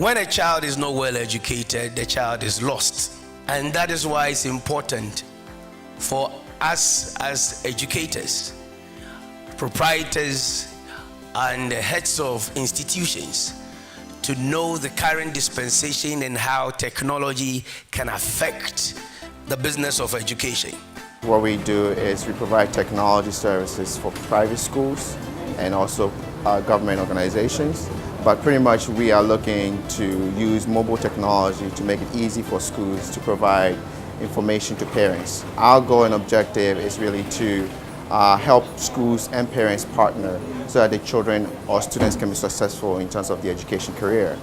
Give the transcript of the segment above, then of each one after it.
When a child is not well educated, the child is lost. And that is why it's important for us as educators, proprietors, and heads of institutions to know the current dispensation and how technology can affect the business of education. What we do is we provide technology services for private schools and also government organizations. But pretty much we are looking to use mobile technology to make it easy for schools to provide information to parents. Our goal and objective is really to help schools and parents partner so that the children or students can be successful in terms of the education career.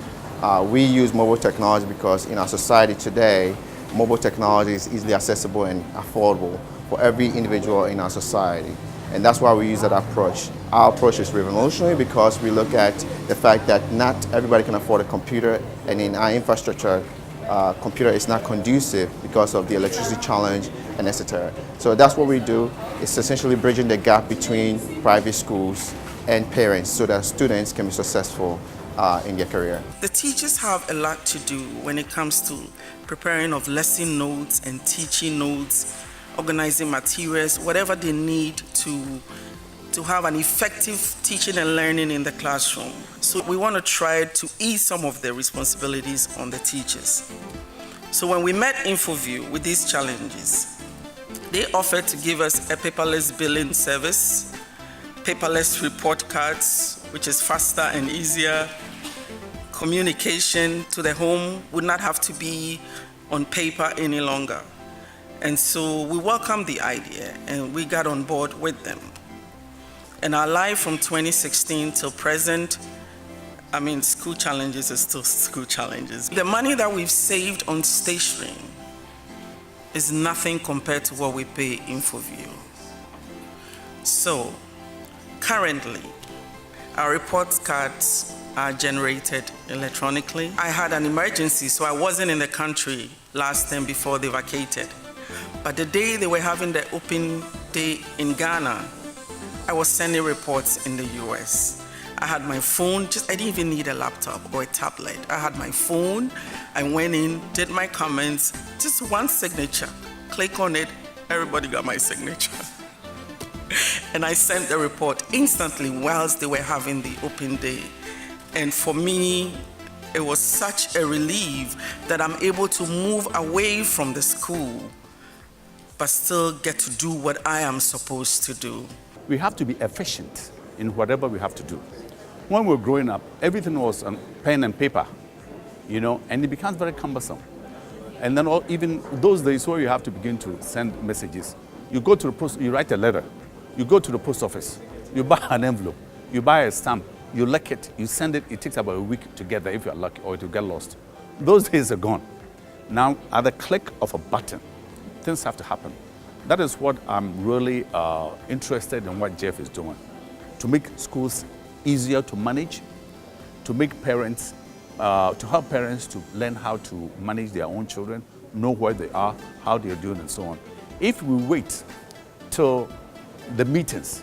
We use mobile technology because in our society today, mobile technology is easily accessible and affordable for every individual in our society. And that's why we use that approach. Our approach is revolutionary because we look at the fact that not everybody can afford a computer, and in our infrastructure, computer is not conducive because of the electricity challenge and etc. So that's what we do. It's essentially bridging the gap between private schools and parents so that students can be successful in their career. The teachers have a lot to do when it comes to preparing of lesson notes and teaching notes, organizing materials, whatever they need to have an effective teaching and learning in the classroom. So we want to try to ease some of the responsibilities on the teachers. So when we met InfoView with these challenges, they offered to give us a paperless billing service, paperless report cards, which is faster and easier. Communication to the home would not have to be on paper any longer. And so we welcomed the idea and we got on board with them. And our life from 2016 till present, school challenges are still school challenges. The money that we've saved on stationery is nothing compared to what we pay InfoView. So currently, our report cards are generated electronically. I had an emergency, so I wasn't in the country last time before they vacated. But the day they were having the open day in Ghana, I was sending reports in the US. I had my phone, I didn't even need a laptop or a tablet. I had my phone, I went in, did my comments, just one signature. Click on it, everybody got my signature. And I sent the report instantly whilst they were having the open day. And for me, it was such a relief that I'm able to move away from the school, but still get to do what I am supposed to do. We have to be efficient in whatever we have to do. When we were growing up, everything was on pen and paper, and it becomes very cumbersome. And then even those days where you have to begin to send messages, you go to the post, you write a letter, you go to the post office, you buy an envelope, you buy a stamp, you lick it, you send it, it takes about a week to get there if you're lucky, or it will get lost. Those days are gone. Now, at the click of a button, things have to happen. That is what I'm really interested in what Jeff is doing, to make schools easier to manage, to make parents, to help parents to learn how to manage their own children, know where they are, how they are doing, and so on. If we wait till the meetings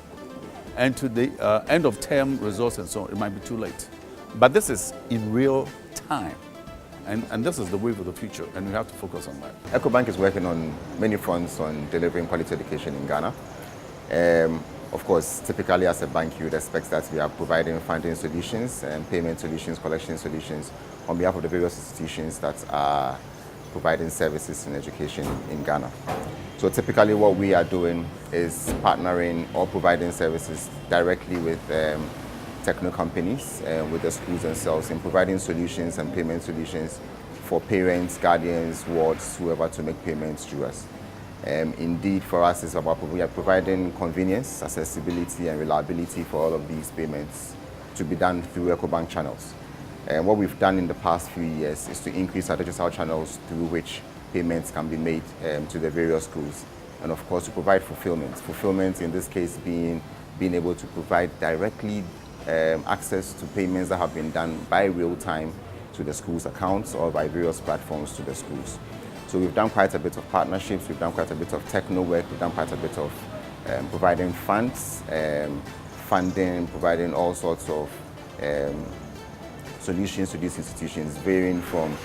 and to the end of term results and so on, it might be too late. But this is in real time. And this is the wave of the future, and we have to focus on that. Ecobank is working on many fronts on delivering quality education in Ghana. Of course, typically as a bank, you would expect that we are providing funding solutions and payment solutions, collection solutions on behalf of the various institutions that are providing services in education in Ghana. So typically what we are doing is partnering or providing services directly with techno companies with the schools themselves in providing solutions and payment solutions for parents, guardians, wards, whoever to make payments through us. Indeed, for us, it's about we are providing convenience, accessibility, and reliability for all of these payments to be done through Ecobank channels. And what we've done in the past few years is to increase our digital channels through which payments can be made to the various schools. And of course, to provide fulfillment. Fulfillment in this case being able to provide directly access to payments that have been done by real time to the school's accounts or by various platforms to the schools. So we've done quite a bit of partnerships, we've done quite a bit of techno work, we've done quite a bit of providing funds, funding, providing all sorts of solutions to these institutions, varying from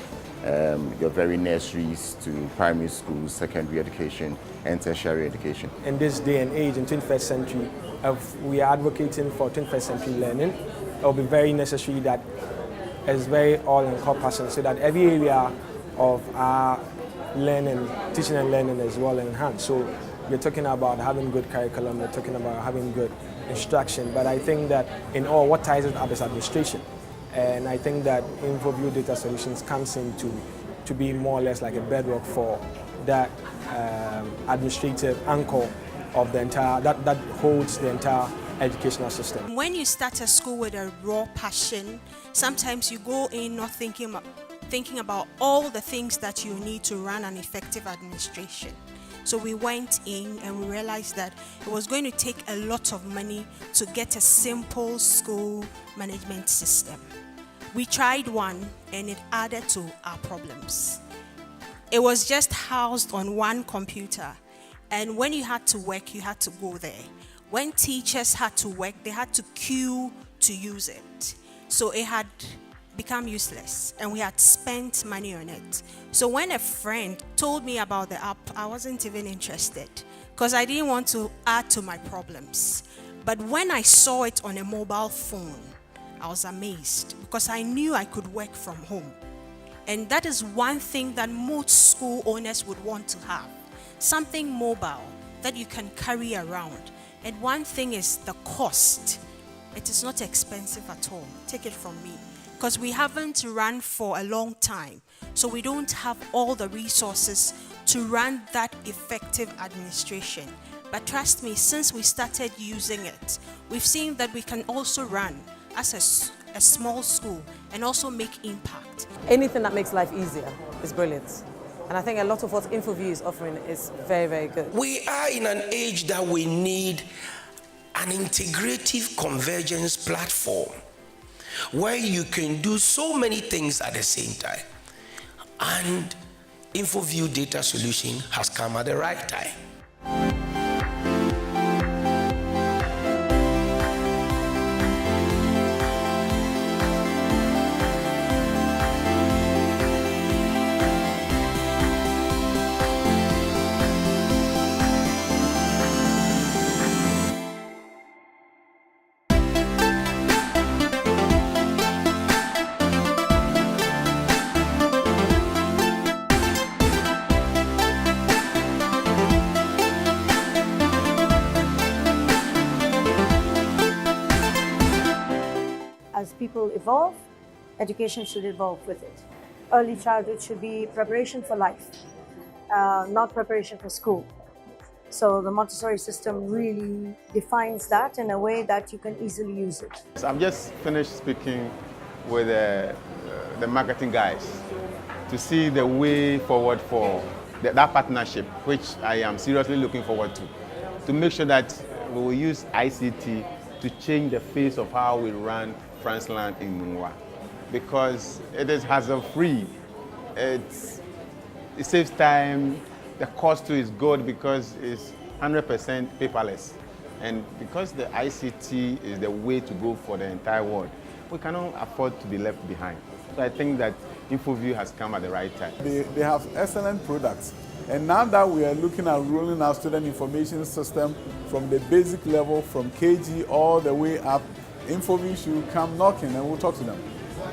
your very nurseries to primary schools, secondary education, and tertiary education. In this day and age, in 21st century, if we are advocating for 21st century learning, it will be very necessary that it's very all-encompassing, so that every area of our learning, teaching and learning is well enhanced. So we're talking about having good curriculum, we're talking about having good instruction, but I think that in all, what ties it up is administration. And I think that InfoView Data Solutions comes in to be more or less like a bedrock for that administrative anchor of the entire, that holds the entire educational system. When you start a school with a raw passion, sometimes you go in not thinking about all the things that you need to run an effective administration. So we went in and we realized that it was going to take a lot of money to get a simple school management system. We tried one and it added to our problems. It was just housed on one computer, and when you had to work, you had to go there. When teachers had to work, they had to queue to use it. So it had become useless and we had spent money on it. So when a friend told me about the app, I wasn't even interested because I didn't want to add to my problems. But when I saw it on a mobile phone, I was amazed because I knew I could work from home. And that is one thing that most school owners would want to have. Something mobile that you can carry around. And one thing is the cost. It is not expensive at all. Take it from me. Because we haven't run for a long time. So we don't have all the resources to run that effective administration. But trust me, since we started using it, we've seen that we can also run as a small school and also make impact. Anything that makes life easier is brilliant. And I think a lot of what InfoView is offering is very, very good. We are in an age that we need an integrative convergence platform where you can do so many things at the same time. And InfoView Data Solution has come at the right time. As people evolve, education should evolve with it. Early childhood should be preparation for life, not preparation for school. So the Montessori system really defines that in a way that you can easily use it. So I've just finished speaking with the marketing guys to see the way forward for that partnership, which I am seriously looking forward to make sure that we will use ICT to change the face of how we run Franceland in Mungwa, because it is hassle-free. It saves time. The cost too is good because it's 100% paperless. And because the ICT is the way to go for the entire world, we cannot afford to be left behind. So I think that InfoView has come at the right time. They have excellent products. And now that we are looking at rolling our student information system from the basic level, from KG all the way up, InfoView should come knocking and we'll talk to them.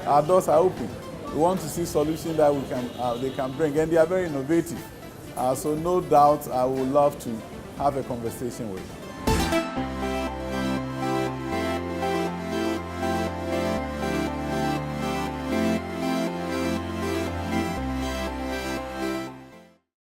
Our doors are open. We want to see solutions that they can bring, and they are very innovative. So no doubt I would love to have a conversation with them.